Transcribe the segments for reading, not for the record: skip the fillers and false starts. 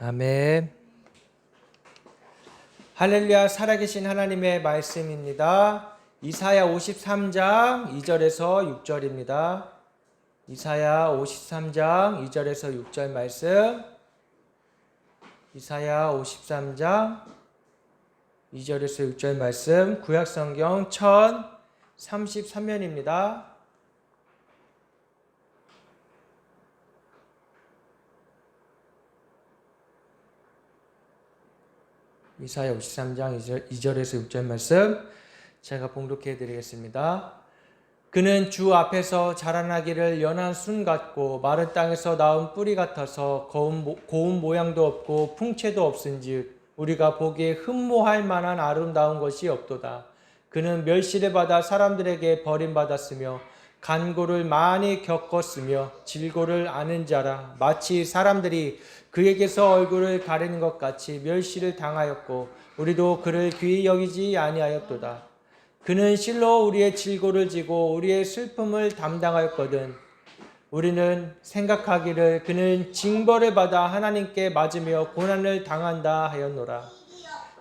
아멘. 할렐루야. 살아계신 하나님의 말씀입니다. 이사야 53장 2절에서 6절입니다. 이사야 53장 2절에서 6절 말씀. 이사야 53장 2절에서 6절 말씀. 구약성경 1033면입니다. 이사야 53장 2절에서 6절 말씀 제가 봉독해 드리겠습니다. 그는 주 앞에서 자라나기를 연한 순 같고 마른 땅에서 나온 뿌리 같아서 고운 모양도 없고 풍채도 없은즉 우리가 보기에 흠모할 만한 아름다운 것이 없도다. 그는 멸시를 받아 사람들에게 버림받았으며 간고를 많이 겪었으며 질고를 아는 자라. 마치 사람들이 그에게서 얼굴을 가리는 것 같이 멸시를 당하였고 우리도 그를 귀히 여기지 아니하였도다. 그는 실로 우리의 질고를 지고 우리의 슬픔을 담당하였거든. 우리는 생각하기를 그는 징벌을 받아 하나님께 맞으며 고난을 당한다 하였노라.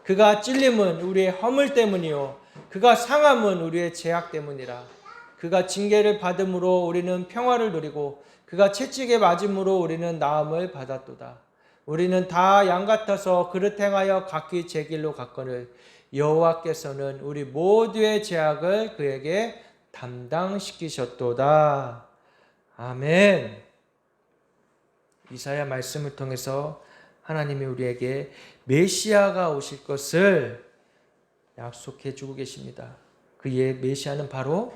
그가 찔림은 우리의 허물 때문이요 그가 상함은 우리의 죄악 때문이라. 그가 징계를 받음으로 우리는 평화를 누리고 그가 채찍에 맞음으로 우리는 나음을 받았도다. 우리는 다 양 같아서 그릇 행하여 각기 제 길로 갔거늘 여호와께서는 우리 모두의 죄악을 그에게 담당시키셨도다. 아멘. 이사야 말씀을 통해서 하나님이 우리에게 메시아가 오실 것을 약속해 주고 계십니다. 그의 메시아는 바로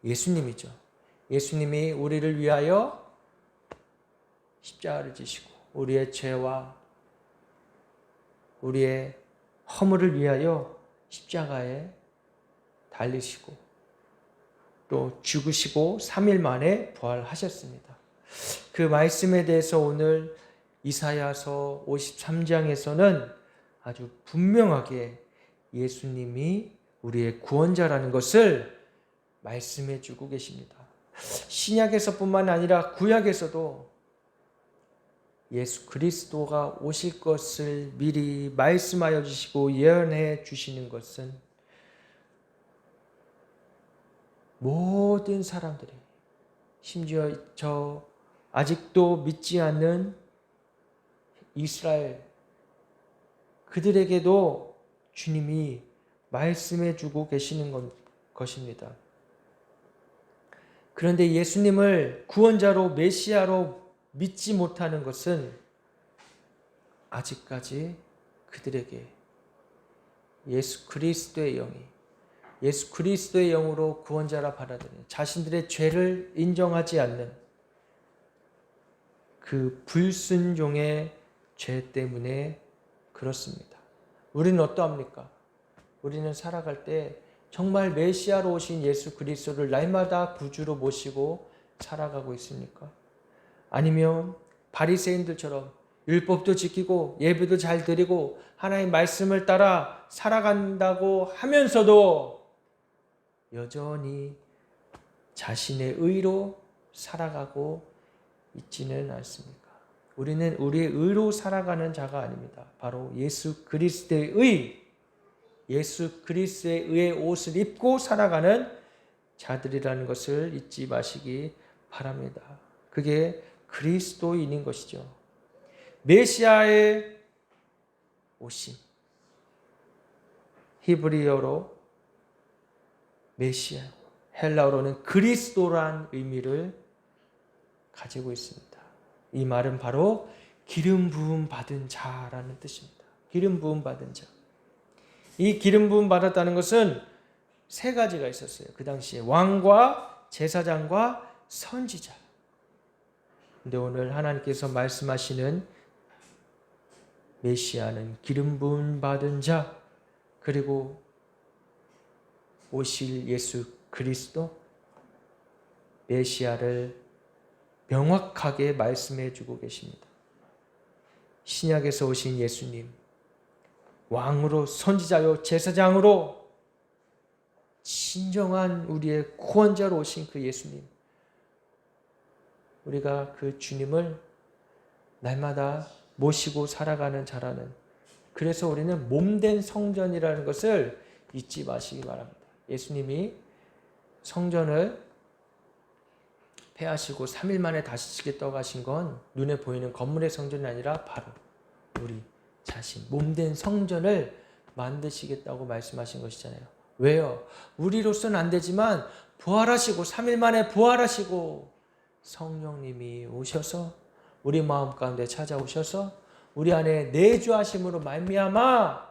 예수님이죠. 예수님이 우리를 위하여 십자가를 지시고 우리의 죄와 우리의 허물을 위하여 십자가에 달리시고 또 죽으시고 3일 만에 부활하셨습니다. 그 말씀에 대해서 오늘 이사야서 53장에서는 아주 분명하게 예수님이 우리의 구원자라는 것을 말씀해 주고 계십니다. 신약에서뿐만 아니라 구약에서도 예수 그리스도가 오실 것을 미리 말씀하여 주시고 예언해 주시는 것은 모든 사람들이, 심지어 저 아직도 믿지 않는 이스라엘 그들에게도 주님이 말씀해 주고 계시는 것입니다. 그런데 예수님을 구원자로 메시아로 믿지 못하는 것은 아직까지 그들에게 예수 그리스도의 영으로 구원자라 받아들이는 자신들의 죄를 인정하지 않는 그 불순종의 죄 때문에 그렇습니다. 우리는 어떠합니까? 우리는 살아갈 때 정말 메시아로 오신 예수 그리스도를 날마다 구주로 모시고 살아가고 있습니까? 아니면 바리새인들처럼 율법도 지키고 예배도 잘 드리고 하나님의 말씀을 따라 살아간다고 하면서도 여전히 자신의 의로 살아가고 있지는 않습니까? 우리는 우리의 의로 살아가는 자가 아닙니다. 바로 예수 그리스도의 의의 옷을 입고 살아가는 자들이라는 것을 잊지 마시기 바랍니다. 그게 그리스도인인 것이죠. 메시아의 오심, 히브리어로 메시아, 헬라어로는 그리스도란 의미를 가지고 있습니다. 이 말은 바로 기름 부음 받은 자라는 뜻입니다. 기름 부음 받은 자. 이 기름 부음 받았다는 것은 세 가지가 있었어요. 그 당시에 왕과 제사장과 선지자. 근데 오늘 하나님께서 말씀하시는 메시아는 기름 부음 받은 자, 그리고 오실 예수 그리스도, 메시아를 명확하게 말씀해 주고 계십니다. 신약에서 오신 예수님, 왕으로 선지자요 제사장으로 진정한 우리의 구원자로 오신 그 예수님, 우리가 그 주님을 날마다 모시고 살아가는 자라는, 그래서 우리는 몸된 성전이라는 것을 잊지 마시기 바랍니다. 예수님이 성전을 폐하시고 3일 만에 다시 지겠다고 하신 건 눈에 보이는 건물의 성전이 아니라 바로 우리 자신, 몸된 성전을 만드시겠다고 말씀하신 것이잖아요. 왜요? 우리로서는 안 되지만 부활하시고 3일 만에 부활하시고 성령님이 오셔서 우리 마음 가운데 찾아오셔서 우리 안에 내주하심으로 말미암아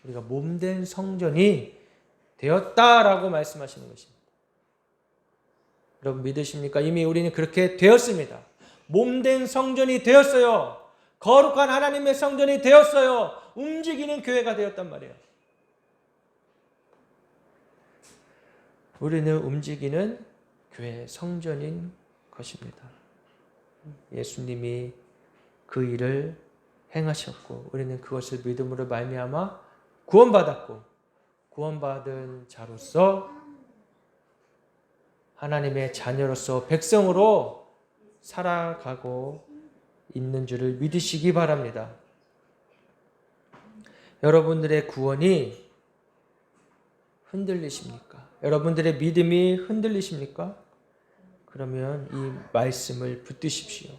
우리가 몸된 성전이 되었다라고 말씀하시는 것입니다. 여러분 믿으십니까? 이미 우리는 그렇게 되었습니다. 몸된 성전이 되었어요. 거룩한 하나님의 성전이 되었어요. 움직이는 교회가 되었단 말이에요. 우리는 움직이는 교회 성전인 것입니다. 예수님이 그 일을 행하셨고 우리는 그것을 믿음으로 말미암아 구원받았고 구원받은 자로서 하나님의 자녀로서 백성으로 살아가고 있는 줄을 믿으시기 바랍니다. 여러분들의 구원이 흔들리십니까? 여러분들의 믿음이 흔들리십니까? 그러면 이 말씀을 붙드십시오.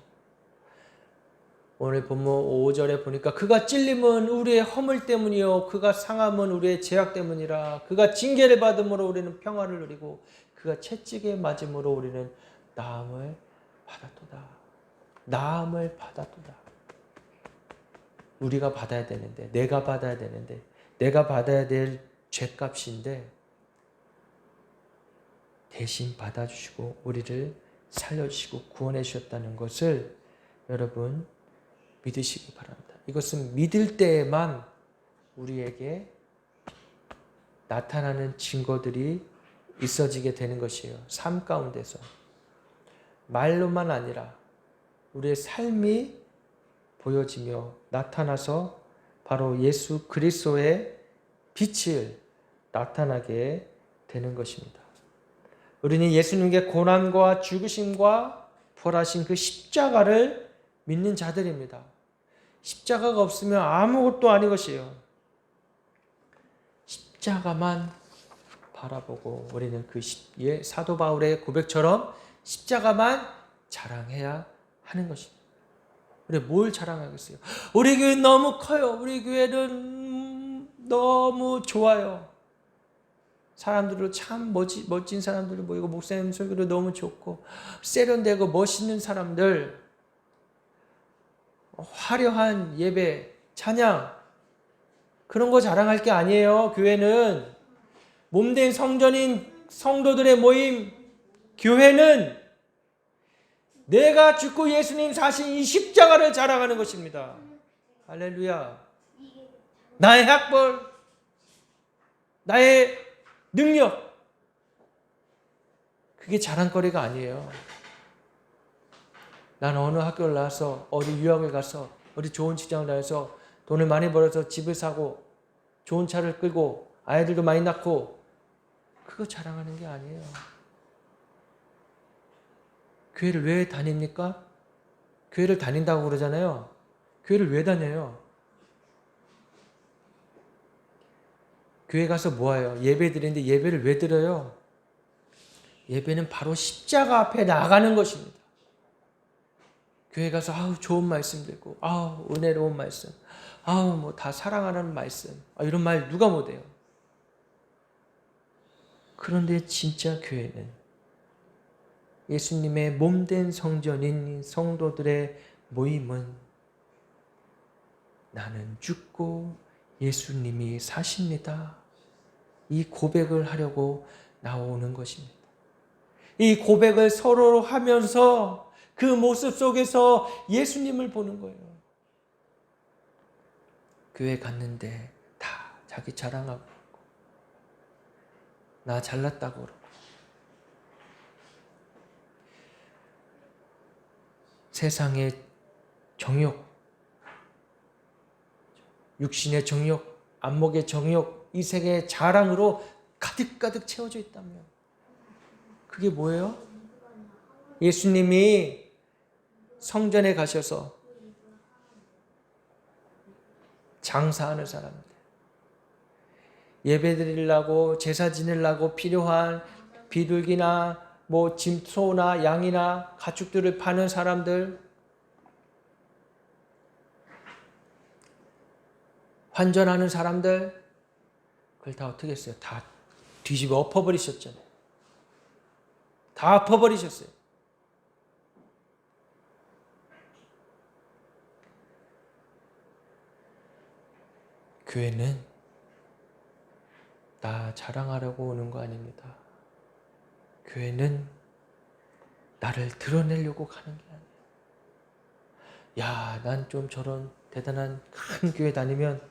오늘 본문 5절에 보니까 그가 찔림은 우리의 허물 때문이요 그가 상함은 우리의 죄악 때문이라. 그가 징계를 받음으로 우리는 평화를 누리고 그가 채찍에 맞음으로 우리는 나음을 받았도다. 나음을 받았도다. 우리가 받아야 되는데, 내가 받아야 되는데, 내가 받아야 될 죄값인데 대신 받아주시고 우리를 살려주시고 구원해 주셨다는 것을 여러분 믿으시기 바랍니다. 이것은 믿을 때에만 우리에게 나타나는 증거들이 있어지게 되는 것이에요. 삶 가운데서. 말로만 아니라 우리의 삶이 보여지며 나타나서 바로 예수 그리스도의 빛을 나타나게 되는 것입니다. 우리는 예수님의 고난과 죽으심과 부활하신 그 십자가를 믿는 자들입니다. 십자가가 없으면 아무것도 아닌 것이에요. 십자가만 바라보고 우리는 그 사도 바울의 고백처럼 십자가만 자랑해야 하는 것입니다. 우리 뭘 자랑하겠어요? 우리 교회 너무 커요. 우리 교회는 너무 좋아요. 사람들로 참 멋진 사람들이 모이고 목사님 설교도 너무 좋고 세련되고 멋있는 사람들, 화려한 예배, 찬양, 그런 거 자랑할 게 아니에요. 교회는 몸된 성전인 성도들의 모임, 교회는 내가 죽고 예수님 사신 이 십자가를 자랑하는 것입니다. 할렐루야. 나의 학벌, 나의 능력, 그게 자랑거리가 아니에요. 난 어느 학교를 나와서 어디 유학을 가서 어디 좋은 직장을 다녀서 돈을 많이 벌어서 집을 사고 좋은 차를 끌고 아이들도 많이 낳고, 그거 자랑하는 게 아니에요. 교회를 왜 다닙니까? 교회를 다닌다고 그러잖아요. 교회를 왜 다녀요? 교회 가서 뭐해요? 예배 드리는데 예배를 왜 드려요? 예배는 바로 십자가 앞에 나가는 것입니다. 교회 가서 좋은 말씀 듣고 은혜로운 말씀, 뭐 다 사랑하는 말씀, 이런 말 누가 못해요? 그런데 진짜 교회는 예수님의 몸된 성전인 성도들의 모임은 나는 죽고 예수님이 사십니다. 이 고백을 하려고 나오는 것입니다. 이 고백을 서로 하면서 그 모습 속에서 예수님을 보는 거예요. 교회 갔는데 다 자기 자랑하고 나 잘났다고 그러고 세상의 정욕, 육신의 정욕, 안목의 정욕, 이 세계의 자랑으로 가득가득 채워져 있다면 그게 뭐예요? 예수님이 성전에 가셔서 장사하는 사람들, 예배 드리려고 제사 지내려고 필요한 비둘기나 뭐 소나 양이나 가축들을 파는 사람들, 환전하는 사람들, 그걸 다 어떻게 했어요? 다 뒤집어 엎어버리셨잖아요. 다 엎어버리셨어요. 교회는 나 자랑하려고 오는 거 아닙니다. 교회는 나를 드러내려고 가는 게 아니에요. 야, 난 좀 저런 대단한 큰 교회 다니면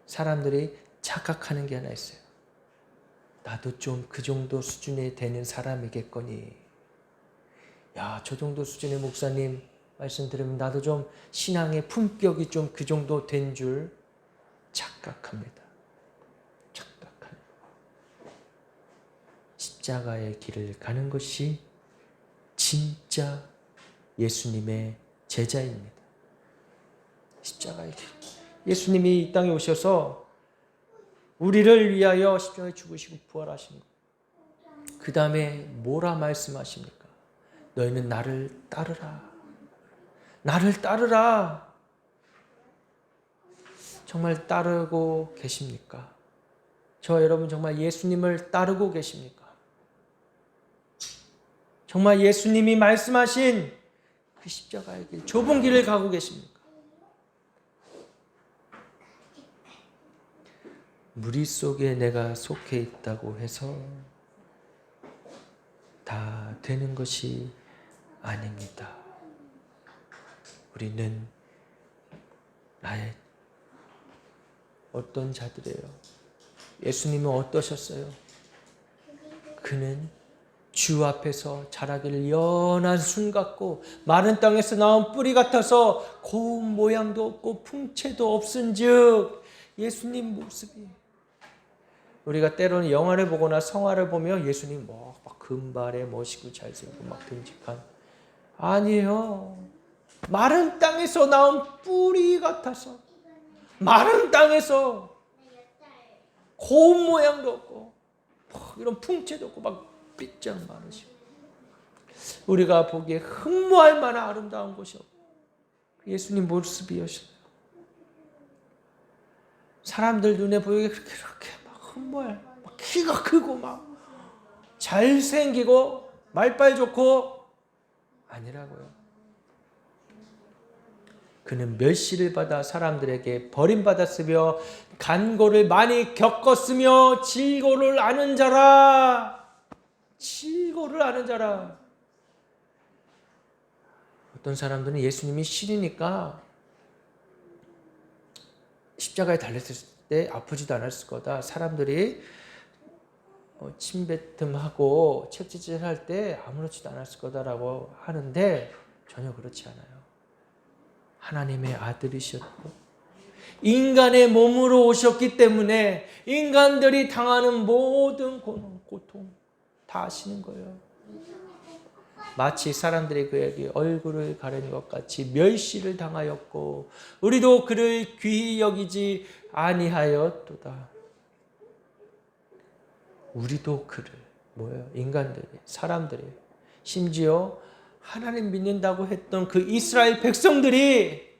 사람들이 착각하는 게 하나 있어요. 나도 좀 그 정도 수준에 되는 사람이겠거니. 야, 저 정도 수준의 목사님 말씀 들으면 나도 좀 신앙의 품격이 좀 그 정도 된 줄 착각합니다. 착각합니다. 십자가의 길을 가는 것이 진짜 예수님의 제자입니다. 십자가의 길. 예수님이 이 땅에 오셔서 우리를 위하여 십자가에 죽으시고 부활하신 것. 그 다음에 뭐라 말씀하십니까? 너희는 나를 따르라. 나를 따르라. 정말 따르고 계십니까? 저 여러분 정말 예수님을 따르고 계십니까? 정말 예수님이 말씀하신 그 십자가의 길, 좁은 길을 가고 계십니까? 무리 속에 내가 속해 있다고 해서 다 되는 것이 아닙니다. 우리는 나의 어떤 자들이에요? 예수님은 어떠셨어요? 그는 주 앞에서 자라기를 연한 순 같고 마른 땅에서 나온 뿌리 같아서 고운 모양도 없고 풍채도 없은즉 예수님 모습이, 우리가 때로는 영화를 보거나 성화를 보며 예수님 막 금발에 멋있고 잘생기고 막 듬직한, 아니에요. 마른 땅에서 나온 뿌리 같아서, 마른 땅에서 고운 모양도 없고 이런 풍채도 없고 막 삐쩍 마르시고, 우리가 보기에 흠모할 만한 아름다운 것이 없고 예수님 모습이었어요. 사람들 눈에 보이게 그렇게 막 흠모할, 막 키가 크고 막 잘생기고 말빨 좋고 아니라고요. 그는 멸시를 받아 사람들에게 버림받았으며 간고를 많이 겪었으며 질고를 아는 자라. 질고를 아는 자라. 어떤 사람들은 예수님이 싫으니까 십자가에 달렸을 때 아프지도 않았을 거다. 사람들이 침뱉음하고 채찍질할 때 아무렇지도 않았을 거다라고 하는데 전혀 그렇지 않아요. 하나님의 아들이셨고 인간의 몸으로 오셨기 때문에 인간들이 당하는 모든 고통 다 아시는 거예요. 마치 사람들이 그에게 얼굴을 가리는 것 같이 멸시를 당하였고 우리도 그를 귀히 여기지 아니하였도다. 우리도 그를, 뭐예요? 인간들이, 사람들이, 심지어 하나님 믿는다고 했던 그 이스라엘 백성들이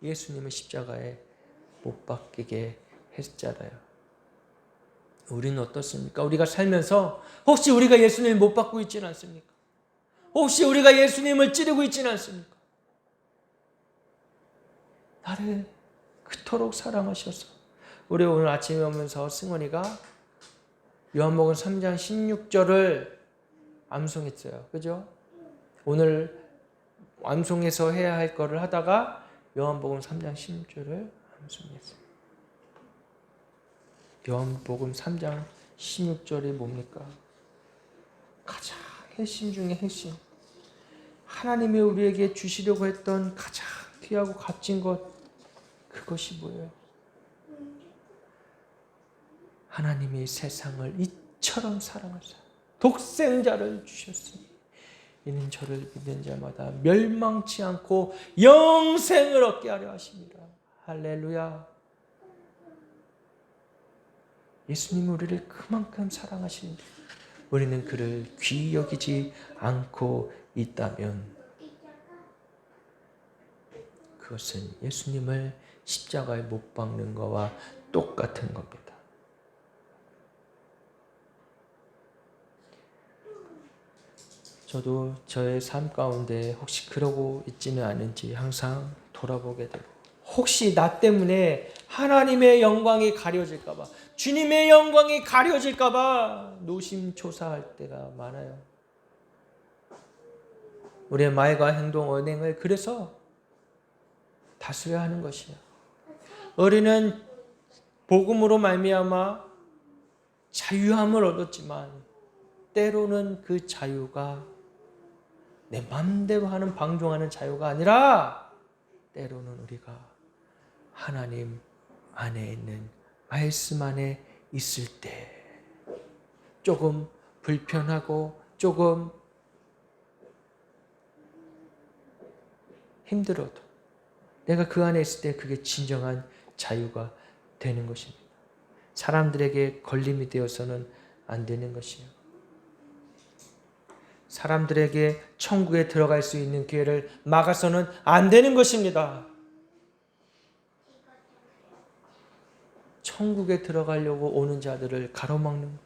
예수님을 십자가에 못 박히게 했잖아요. 우리는 어떻습니까? 우리가 살면서 혹시 우리가 예수님을 못 받고 있지는 않습니까? 혹시 우리가 예수님을 찌르고 있지는 않습니까? 나를 그토록 사랑하셔서, 우리 오늘 아침에 오면서 승원이가 요한복음 3장 16절을 암송했어요. 그죠? 오늘 암송해서 해야 할 거를 하다가 요한복음 3장 16절을 암송했어요. 요한복음 3장 16절이 뭡니까? 가장 핵심 중에 핵심. 하나님이 우리에게 주시려고 했던 가장 귀하고 값진 것, 그것이 뭐예요? 하나님이 세상을 이처럼 사랑하사 독생자를 주셨으니 이는 저를 믿는 자마다 멸망치 않고 영생을 얻게 하려 하십니다. 할렐루야. 예수님이 우리를 그만큼 사랑하시는데 우리는 그를 귀히 여기지 않고 있다면 그것은 예수님을 십자가에 못 박는 것과 똑같은 겁니다. 저도 저의 삶 가운데 혹시 그러고 있지는 않은지 항상 돌아보게 되고 혹시 나 때문에 하나님의 영광이 가려질까 봐 주님의 영광이 가려질까 봐 노심초사할 때가 많아요. 우리의 말과 행동, 언행을 그래서 다스려야 하는 것이에요. 우리는 복음으로 말미암아 자유함을 얻었지만 때로는 그 자유가 내 마음대로 하는 방종하는 자유가 아니라 때로는 우리가 하나님 안에 있는 말씀 안에 있을 때 조금 불편하고 조금 힘들어도 내가 그 안에 있을 때 그게 진정한 자유가 되는 것입니다. 사람들에게 걸림이 되어서는 안 되는 것이에요. 사람들에게 천국에 들어갈 수 있는 기회를 막아서는 안 되는 것입니다. 천국에 들어가려고 오는 자들을 가로막는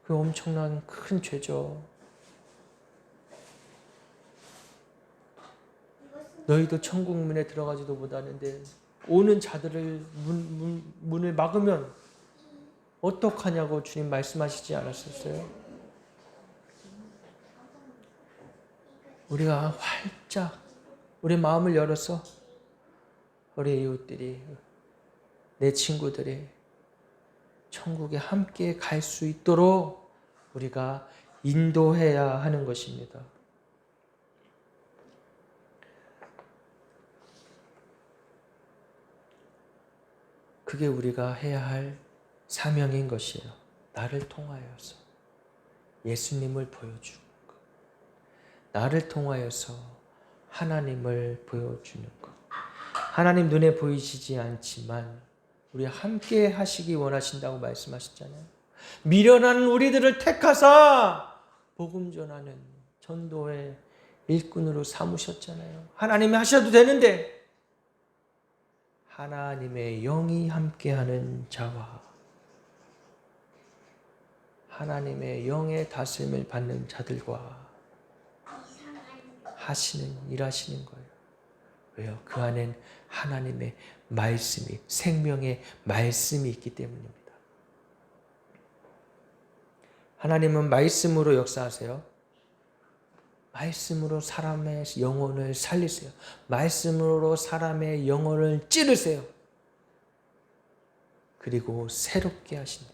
그 엄청난 큰 죄죠. 너희도 천국 문에 들어가지도 못하는데 오는 자들을 문을 막으면 어떡하냐고 주님 말씀하시지 않았었어요? 우리가 활짝 우리 마음을 열어서 우리 이웃들이 내 친구들이 천국에 함께 갈 수 있도록 우리가 인도해야 하는 것입니다. 그게 우리가 해야 할 사명인 것이에요. 나를 통하여서 예수님을 보여주는 것. 나를 통하여서 하나님을 보여주는 것. 하나님 눈에 보이시지 않지만 우리 함께 하시기 원하신다고 말씀하셨잖아요. 미련한 우리들을 택하사 복음 전하는 전도의 일꾼으로 삼으셨잖아요. 하나님이 하셔도 되는데 하나님의 영이 함께하는 자와 하나님의 영의 다스림을 받는 자들과 일하시는 거예요. 왜요? 그 안엔 하나님의 말씀이, 생명의 말씀이 있기 때문입니다. 하나님은 말씀으로 역사하세요. 말씀으로 사람의 영혼을 살리세요. 말씀으로 사람의 영혼을 찌르세요. 그리고 새롭게 하십니다.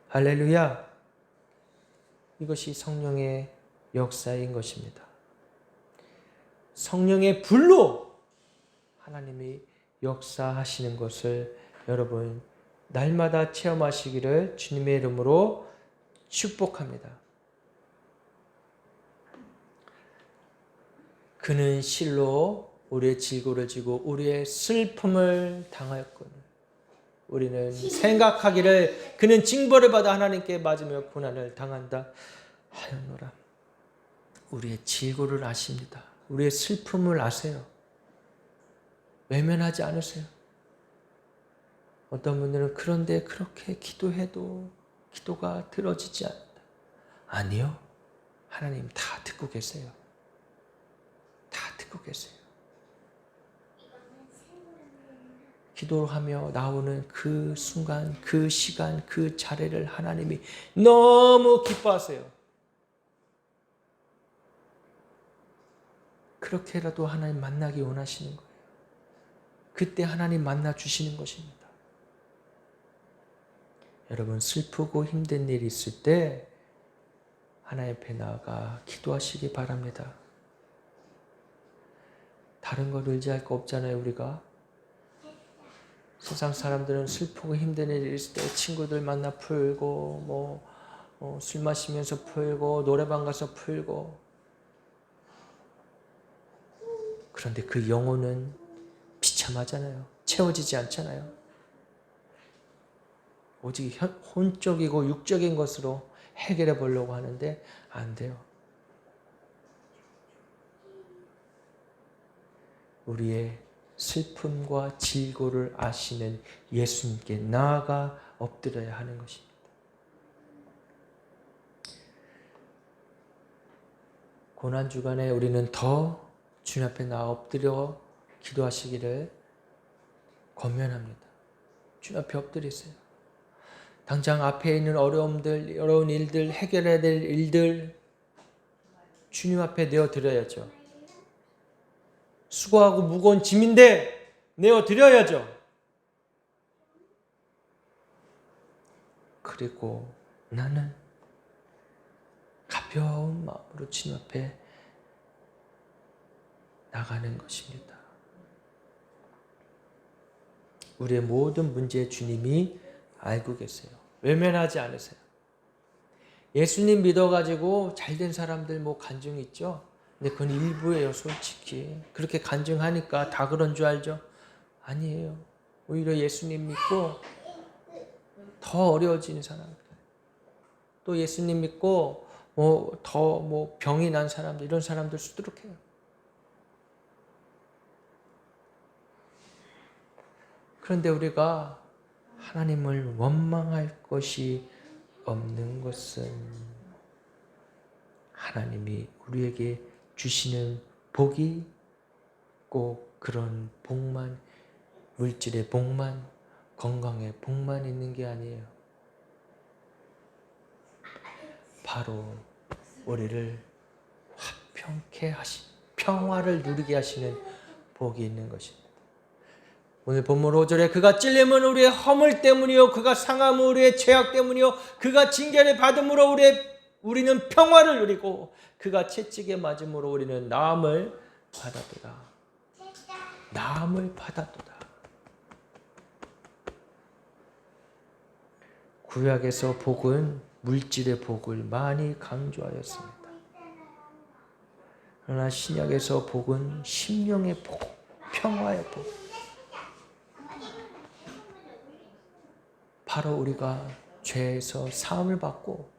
할렐루야! 이것이 성령의 역사인 것입니다. 성령의 불로 하나님이 역사하시는 것을 여러분 날마다 체험하시기를 주님의 이름으로 축복합니다. 그는 실로 우리의 질고를 지고 우리의 슬픔을 당하였거늘 우리는 생각하기를 그는 징벌을 받아 하나님께 맞으며 고난을 당한다 하였노라. 우리의 질고를 아십니다. 우리의 슬픔을 아세요. 외면하지 않으세요. 어떤 분들은 그런데 그렇게 기도해도 기도가 들어지지 않는다. 아니요. 하나님 다 듣고 계세요. 다 듣고 계세요. 기도하며 나오는 그 순간, 그 시간, 그 자리를 하나님이 너무 기뻐하세요. 그렇게라도 하나님 만나기 원하시는 거예요. 그때 하나님 만나 주시는 것입니다. 여러분 슬프고 힘든 일이 있을 때 하나님 앞에 나아가 기도하시기 바랍니다. 다른 걸 의지할 거 없잖아요, 우리가. 세상 사람들은 슬프고 힘든 일이 있을 때 친구들 만나 풀고 술 마시면서 풀고 노래방 가서 풀고 그런데 그 영혼은 비참하잖아요. 채워지지 않잖아요. 오직 혼적이고 육적인 것으로 해결해 보려고 하는데 안 돼요. 우리의 슬픔과 질고를 아시는 예수님께 나아가 엎드려야 하는 것입니다. 고난주간에 우리는 더 주님 앞에 나아 엎드려 기도하시기를 권면합니다. 주님 앞에 엎드리세요. 당장 앞에 있는 어려움들, 어려운 일들, 해결해야 될 일들 주님 앞에 내어드려야죠. 수고하고 무거운 짐인데 내어드려야죠. 그리고 나는 가벼운 마음으로 주님 앞에 나가는 것입니다. 우리의 모든 문제의 주님이 알고 계세요. 외면하지 않으세요. 예수님 믿어가지고 잘된 사람들 뭐 간증 있죠? 근데 그건 일부예요, 솔직히. 그렇게 간증하니까 다 그런 줄 알죠? 아니에요. 오히려 예수님 믿고 더 어려워지는 사람들. 또 예수님 믿고 더 병이 난 사람들, 이런 사람들 수두룩해요. 그런데 우리가 하나님을 원망할 것이 없는 것은 하나님이 우리에게 주시는 복이 꼭 그런 복만, 물질의 복만, 건강의 복만 있는 게 아니에요. 바로 우리를 화평케 하신, 평화를 누리게 하시는 복이 있는 것입니다. 오늘 본문 5절에 그가 찔림은 우리의 허물 때문이요 그가 상함은 우리의 죄악 때문이요 그가 징계를 받음으로 우리는 평화를 누리고 그가 채찍에 맞음으로 우리는 나음을 받았도다. 나음을 받았도다. 구약에서 복은 물질의 복을 많이 강조하였습니다. 그러나 신약에서 복은 심령의 복, 평화의 복. 바로 우리가 죄에서 사함을 받고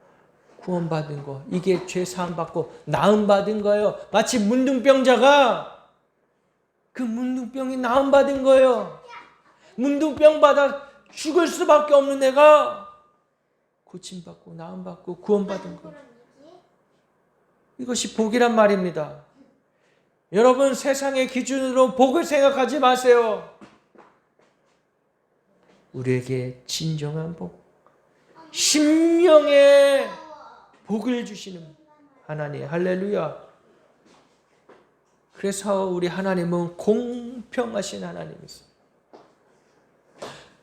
구원받은 거, 이게 죄 사함 받고 나음 받은 거예요. 마치 문둥병자가 그 문둥병이 나음 받은 거예요. 문둥병 받아 죽을 수밖에 없는 애가 고침받고 나음 받고 구원받은 거예요. 이것이 복이란 말입니다. 여러분, 세상의 기준으로 복을 생각하지 마세요. 우리에게 진정한 복, 심령의 복을 주시는 하나님, 할렐루야. 그래서 우리 하나님은 공평하신 하나님이세요.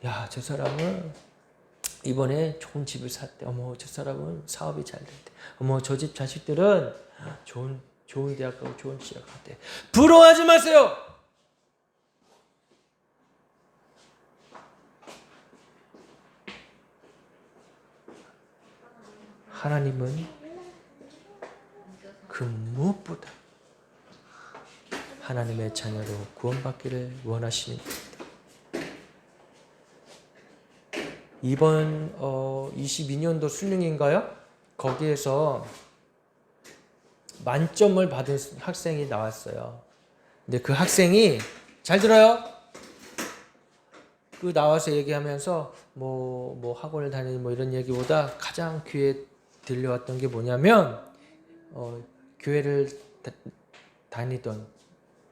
야, 저 사람은 이번에 좋은 집을 샀대. 어머, 저 사람은 사업이 잘 됐대. 어머, 저 집 자식들은 좋은 대학 가고 좋은 시작 갔대. 부러워하지 마세요. 하나님은 그 무엇보다 하나님의 자녀로 구원받기를 원하시는 겁니다. 이번 22년도 수능인가요? 거기에서 만점을 받은 학생이 나왔어요. 근데 그 학생이 잘 들어요. 그 나와서 얘기하면서 뭐 학원을 다니니 뭐 이런 얘기보다 가장 귀에 들려왔던 게 뭐냐면 교회를 다니던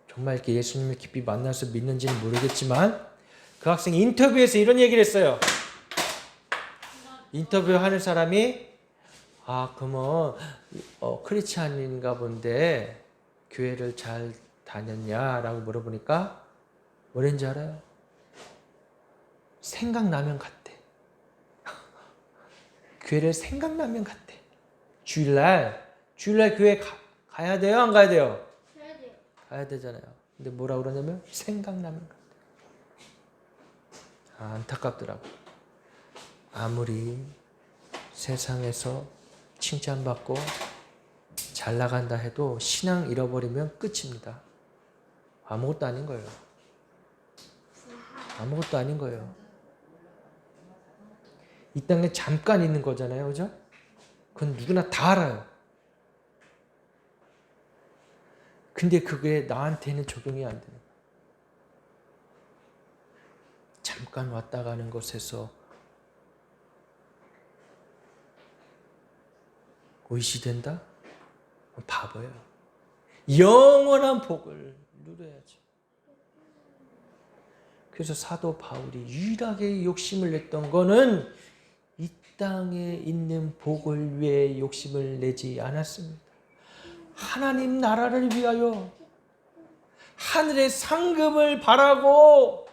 정말 이렇게 예수님을 깊이 만나서 믿는지는 모르겠지만 그 학생이 인터뷰에서 이런 얘기를 했어요. 인터뷰하는 사람이 그러면 크리스찬인가 본데 교회를 잘 다녔냐라고 물어보니까 뭐랬는지 알아요? 생각나면 갔대. 교회를 생각나면 갔대. 주일날 교회 가야 돼요? 안 가야 돼요? 가야 돼요. 가야 되잖아요. 근데 뭐라 그러냐면 생각나면 갔대. 안타깝더라고. 아무리 세상에서 칭찬받고 잘 나간다 해도 신앙 잃어버리면 끝입니다. 아무것도 아닌 거예요. 아무것도 아닌 거예요. 이 땅에 잠깐 있는 거잖아요. 그죠? 그건 누구나 다 알아요. 근데 그게 나한테는 적용이 안 돼요. 잠깐 왔다 가는 것에서 의시된다? 바보야. 영원한 복을 누려야지. 그래서 사도 바울이 유일하게 욕심을 냈던 거는 이 땅에 있는 복을 위해 욕심을 내지 않았습니다. 하나님 나라를 위하여 하늘의 상급을 바라고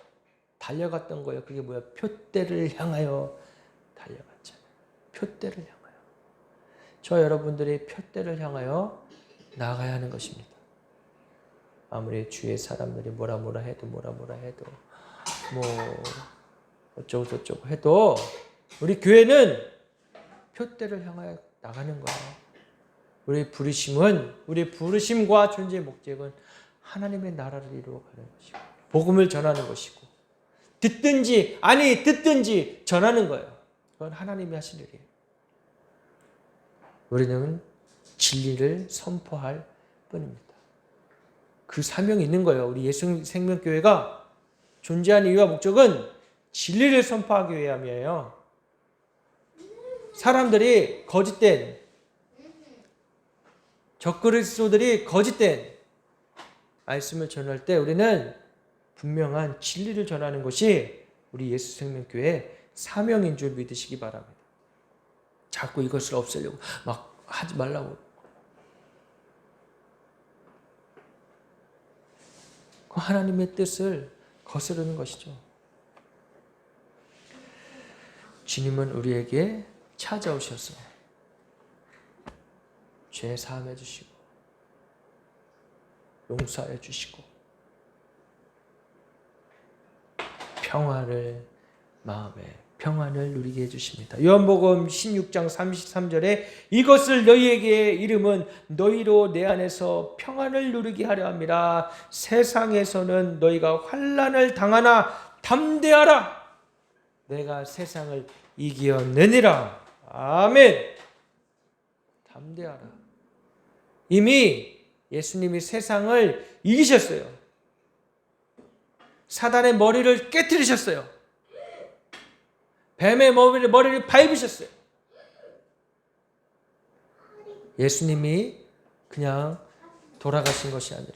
달려갔던 거예요. 그게 뭐야? 표대를 향하여 달려갔잖아요. 표대를 향하여. 저 여러분들이 표대를 향하여 나아가야 하는 것입니다. 아무리 주위의 사람들이 뭐라 해도 뭐 어쩌고 저쩌고 해도 우리 교회는 표대를 향하여 나가는 거예요. 우리 부르심과 존재의 목적은 하나님의 나라를 이루어가는 것이고 복음을 전하는 것이고 듣든지 전하는 거예요. 그건 하나님이 하실 일이에요. 우리는 진리를 선포할 뿐입니다. 그 사명이 있는 거예요. 우리 예수생명교회가 존재하는 이유와 목적은 진리를 선포하기 위함이에요. 사람들이 거짓된 적그리스도들이 거짓된 말씀을 전할 때 우리는 분명한 진리를 전하는 것이 우리 예수생명교회의 사명인 줄 믿으시기 바랍니다. 자꾸 이것을 없애려고 막 하지 말라고. 그 하나님의 뜻을 거스르는 것이죠. 주님은 우리에게 찾아오셔서 죄 사함해 주시고 용서해 주시고 마음에 평안을 누리게 해주십니다. 요한복음 16장 33절에 이것을 너희에게 이름은 너희로 내 안에서 평안을 누리게 하려 함이라. 세상에서는 너희가 환난을 당하나 담대하라. 내가 세상을 이기었느니라. 아멘. 담대하라. 이미 예수님이 세상을 이기셨어요. 사단의 머리를 깨뜨리셨어요. 뱀의 머리를 밟으셨어요. 예수님이 그냥 돌아가신 것이 아니라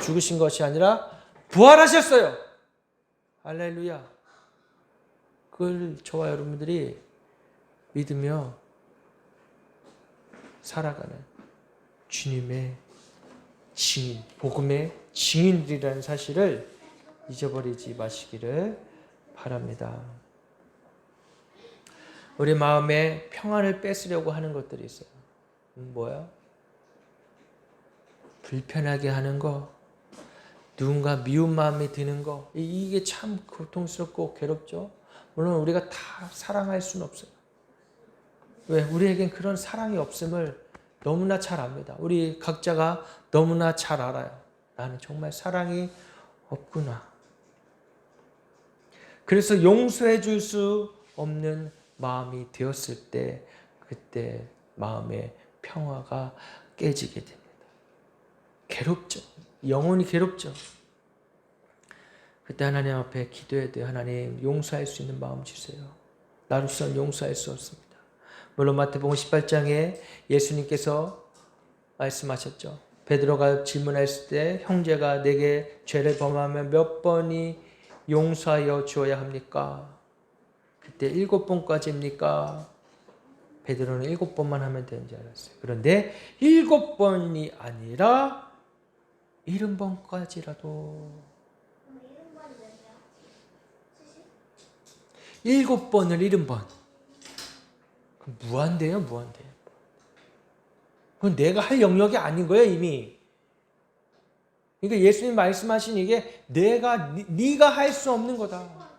죽으신 것이 아니라 부활하셨어요. 할렐루야. 그걸 저와 여러분들이 믿으며 살아가는 주님의 증인, 복음의 증인들이라는 사실을 잊어버리지 마시기를 바랍니다. 우리 마음에 평안을 뺏으려고 하는 것들이 있어요. 뭐야? 불편하게 하는 거, 누군가 미운 마음이 드는 거, 이게 참 고통스럽고 괴롭죠. 물론 우리가 다 사랑할 수는 없어요. 왜? 우리에겐 그런 사랑이 없음을 너무나 잘 압니다. 우리 각자가 너무나 잘 알아요. 나는 정말 사랑이 없구나. 그래서 용서해 줄 수 없는 마음이 되었을 때 그때 마음의 평화가 깨지게 됩니다. 괴롭죠. 영혼이 괴롭죠. 그때 하나님 앞에 기도해야 돼요. 하나님 용서할 수 있는 마음 주세요. 나로서는 용서할 수 없습니다. 물론 마태복음 18장에 예수님께서 말씀하셨죠. 베드로가 질문했을 때 형제가 내게 죄를 범하면 몇 번이 용서하여 주어야 합니까? 그때 7번까지입니까? 베드로는 7번만 하면 되는 줄 알았어요. 그런데 7번이 아니라 70번까지라도 7번을 70번. 그럼 무한대요, 무한대. 그건 내가 할 영역이 아닌 거예요, 이미. 그러니까 예수님 말씀하신 이게 네가 할 수 없는 거다.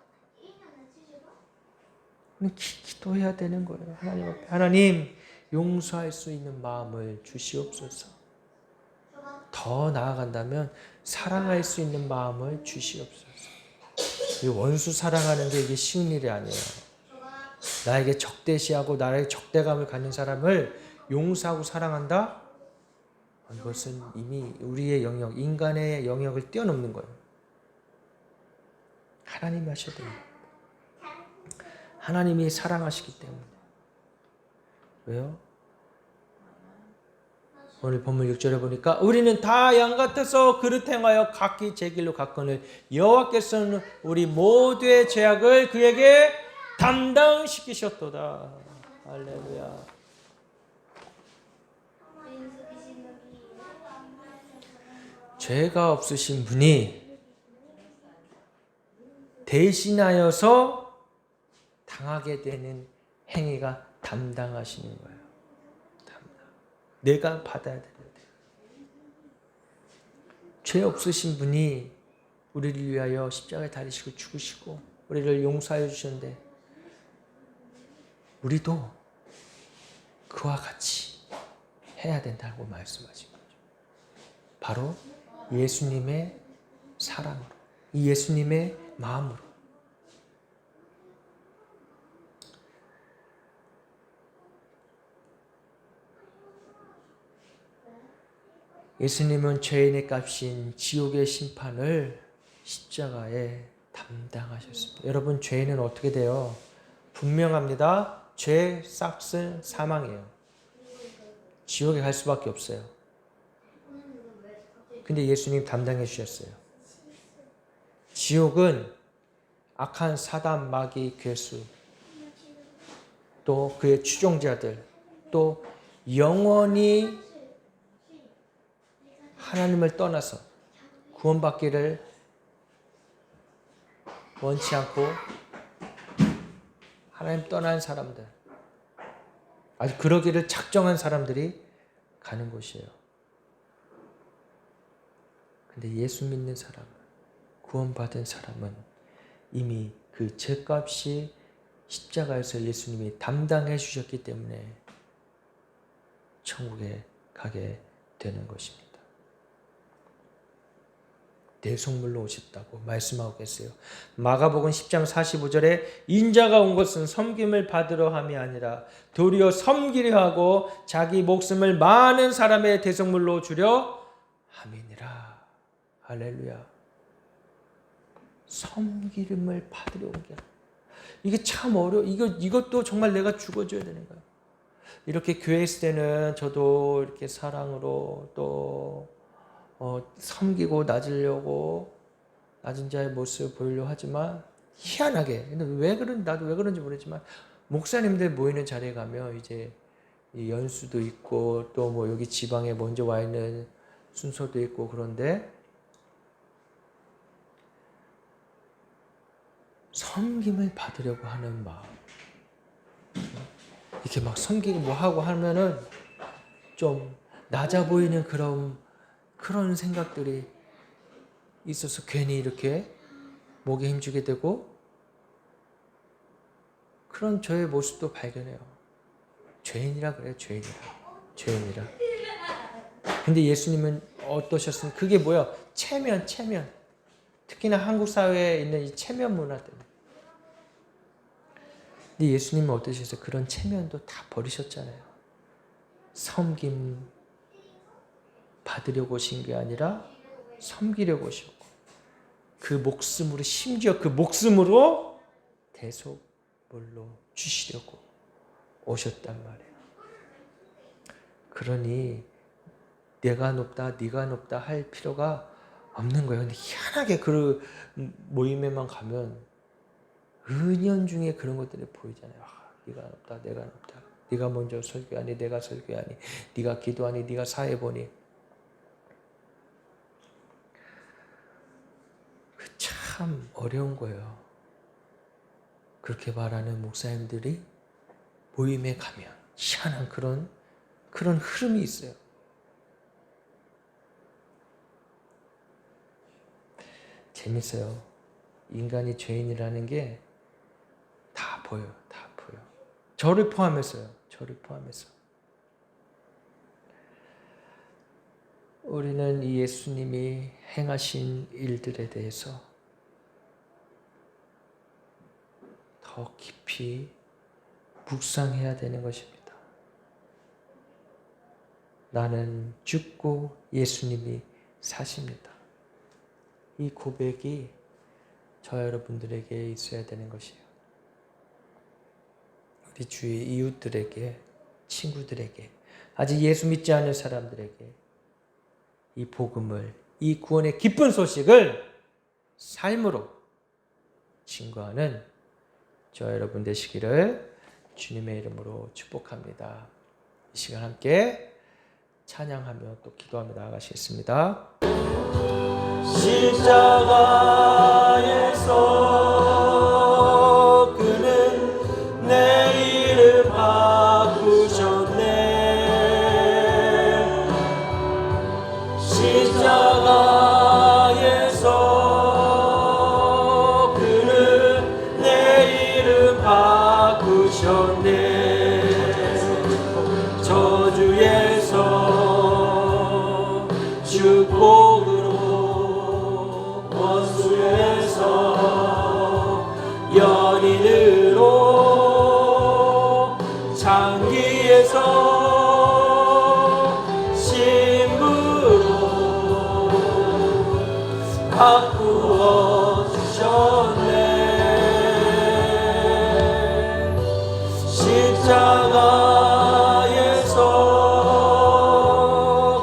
기도해야 되는 거예요. 하나님 앞에. 하나님 용서할 수 있는 마음을 주시옵소서. 더 나아간다면 사랑할 수 있는 마음을 주시옵소서. 이 원수 사랑하는 게 이게 쉬운 일이 아니에요. 나에게 적대시하고 나에게 적대감을 갖는 사람을 용서하고 사랑한다? 이것은 이미 우리의 영역, 인간의 영역을 뛰어넘는 거예요. 하나님이 하셔야 됩니다. 하나님이 사랑하시기 때문에. 왜요? 오늘 본문 6절에 보니까 우리는 다 양 같아서 그릇 행하여 각기 제 길로 갔거늘 여호와께서는 우리 모두의 죄악을 그에게 담당시키셨도다. 할렐루야. 죄가 없으신 분이 대신하여서 당하게 되는 행위가 담당하시는 거예요. 내가 받아야 되는데. 죄 없으신 분이 우리를 위하여 십자가에 달리시고 죽으시고 우리를 용서하여 주셨는데 우리도 그와 같이 해야 된다고 말씀하신 거죠. 바로 예수님의 사랑으로, 이 예수님의 마음으로. 예수님은 죄인의 값인 지옥의 심판을 십자가에 담당하셨습니다. 여러분, 죄인은 어떻게 돼요? 분명합니다. 죄 싹은 사망이에요. 지옥에 갈 수밖에 없어요. 근데 예수님 담당해 주셨어요. 지옥은 악한 사단, 마귀, 괴수, 또 그의 추종자들, 또 영원히 하나님을 떠나서 구원받기를 원치 않고 하나님 떠난 사람들, 아주 그러기를 작정한 사람들이 가는 곳이에요. 근데 예수 믿는 사람, 구원받은 사람은 이미 그 죄값이 십자가에서 예수님이 담당해 주셨기 때문에 천국에 가게 되는 것입니다. 대속물로 오셨다고 말씀하고 계세요. 마가복음 10장 45절에 인자가 온 것은 섬김을 받으러 함이 아니라 도리어 섬기려 하고 자기 목숨을 많은 사람의 대속물로 주려 함이니라. 할렐루야. 섬김을 받으려 온 게 이게 참 어려워. 이것도 정말 내가 죽어줘야 되는 거야. 이렇게 교회 있을 때는 저도 이렇게 사랑으로 또 섬기고 낮으려고 낮은 자의 모습을 보이려고 하지만 희한하게 나도 왜 그런지 모르지만 목사님들 모이는 자리에 가면 이제 연수도 있고 또 뭐 여기 지방에 먼저 와 있는 순서도 있고 그런데 섬김을 받으려고 하는 마음, 이렇게 막 섬기고 뭐 하고 하면은 좀 낮아 보이는 그런 생각들이 있어서 괜히 이렇게 목에 힘주게 되고 그런 저의 모습도 발견해요. 죄인이라 그래요. 죄인이라. 근데 예수님은 어떠셨습니까? 그게 뭐야? 체면. 특히나 한국 사회에 있는 이 체면 문화 때문에. 근데 예수님은 어떠셨어요? 그런 체면도 다 버리셨잖아요. 섬김 받으려고 오신 게 아니라 섬기려고 오셨고 그 목숨으로 심지어 그 목숨으로 대속물로 주시려고 오셨단 말이에요. 그러니 내가 높다 네가 높다 할 필요가 없는 거예요. 근데 희한하게 그 모임에만 가면 은연중에 그런 것들이 보이잖아요. 네가 높다 내가 높다. 네가 먼저 설교하니 내가 설교하니 네가 기도하니 네가 사회보니. 참 어려운 거예요. 그렇게 말하는 목사님들이 모임에 가면 희한한 그런 흐름이 있어요. 재밌어요. 인간이 죄인이라는 게 다 보여요. 저를 포함해서요. 우리는 이 예수님이 행하신 일들에 대해서 더 깊이 묵상해야 되는 것입니다. 나는 죽고 예수님이 사십니다. 이 고백이 저 여러분들에게 있어야 되는 것이에요. 우리 주위 이웃들에게, 친구들에게, 아직 예수 믿지 않는 사람들에게 이 복음을, 이 구원의 기쁜 소식을 삶으로 증거하는 저 여러분 되시기를 주님의 이름으로 축복합니다. 이 시간 함께 찬양하며 또 기도하며 나아가시겠습니다. 십자가에서 그는 내 이름 바꾸셨네. 십자가에서 그는 내 이름 바꾸셨네. 저주에서 축복으로, 원수에서 연인으로, 장기에서 신부로 바꾸어 주셨네. 십자가에서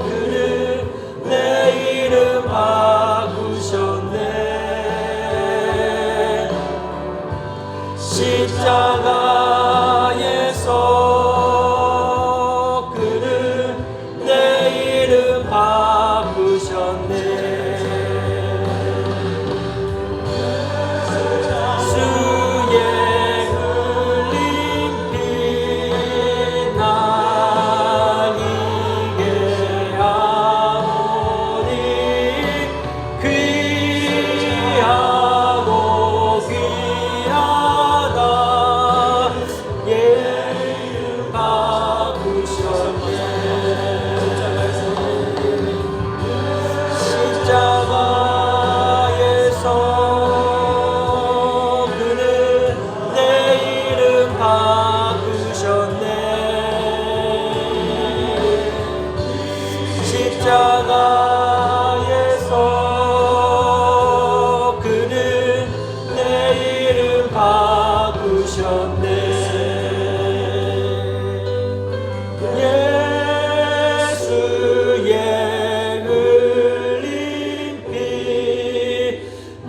그는 내 이름 바꾸셨네. 십자가에서 그는 내 이름 바꾸셨네. 십자가에서 그는 내 이름 바꾸셨네. 예수의 흘린 피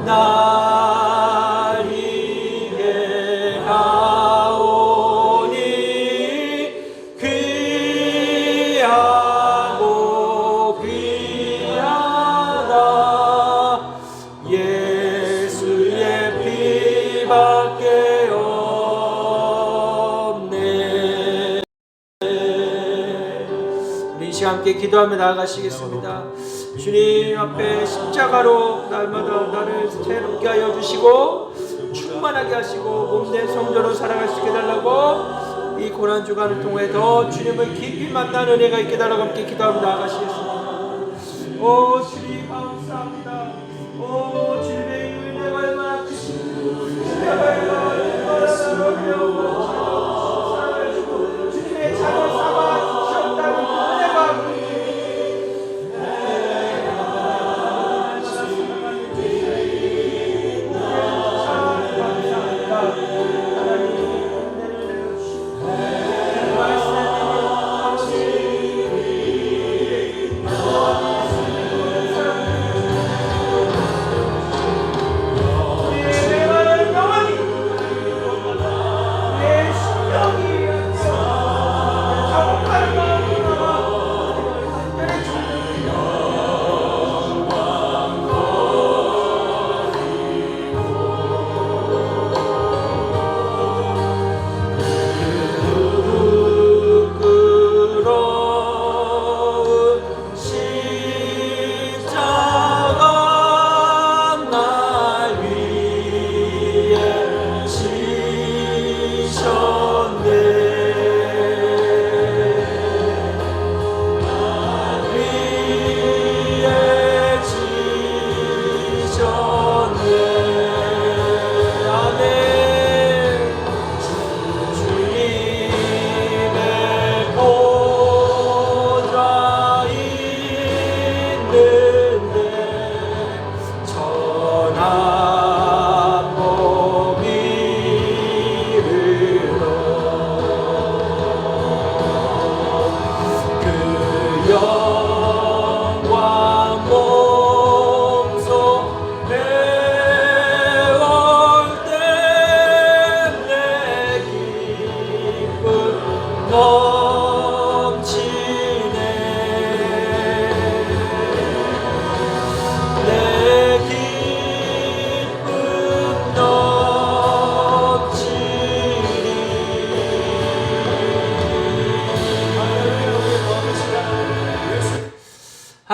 날 이게 하오니 귀하고 귀하다. 예수의 피밖에 없네. 우리 이 시간 함께 기도하며 나아가시겠습니다. 주님 앞에 십자가로 날마다 나를 새롭게 하여 주시고 충만하게 하시고 몸된 성전으로 살아갈 수 있게 해달라고, 이 고난 주간을 통해 더 주님을 깊이 만나는 은혜가 있게 해달라고 함께 기도하며 나아가시겠습니다. 오 주님 감사합니다. 오 주님의 은혜가 얼마나 크시고 주님의 얼마나 사랑해주고 주님의 자녀 삼아 주셨다는 은혜가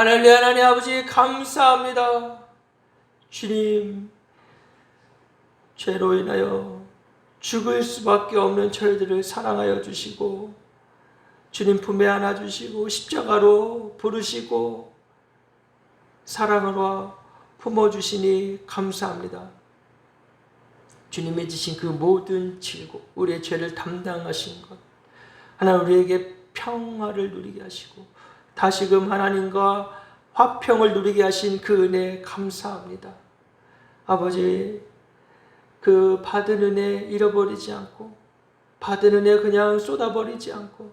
하늘의 하나님 아버지 감사합니다. 주님, 죄로 인하여 죽을 수밖에 없는 저희들을 사랑하여 주시고 주님 품에 안아주시고 십자가로 부르시고 사랑으로 품어주시니 감사합니다. 주님이 지신 그 모든 질고 우리의 죄를 담당하신 것, 하나님 우리에게 평화를 누리게 하시고 다시금 하나님과 화평을 누리게 하신 그 은혜 감사합니다. 아버지, 그 받은 은혜 잃어버리지 않고 받은 은혜 그냥 쏟아버리지 않고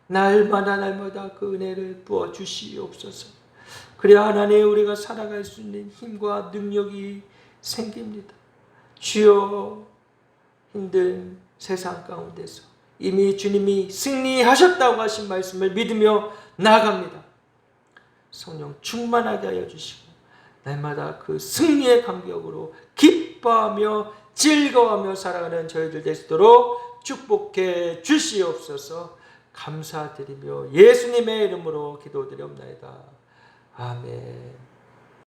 날마다 그 은혜를 부어주시옵소서. 그래야 하나님 우리가 살아갈 수 있는 힘과 능력이 생깁니다. 주여, 힘든 세상 가운데서 이미 주님이 승리하셨다고 하신 말씀을 믿으며 나아갑니다. 성령 충만하게 하여 주시고 날마다 그 승리의 감격으로 기뻐하며 즐거워하며 살아가는 저희들 되시도록 축복해 주시옵소서. 감사드리며 예수님의 이름으로 기도드리옵나이다. 아멘.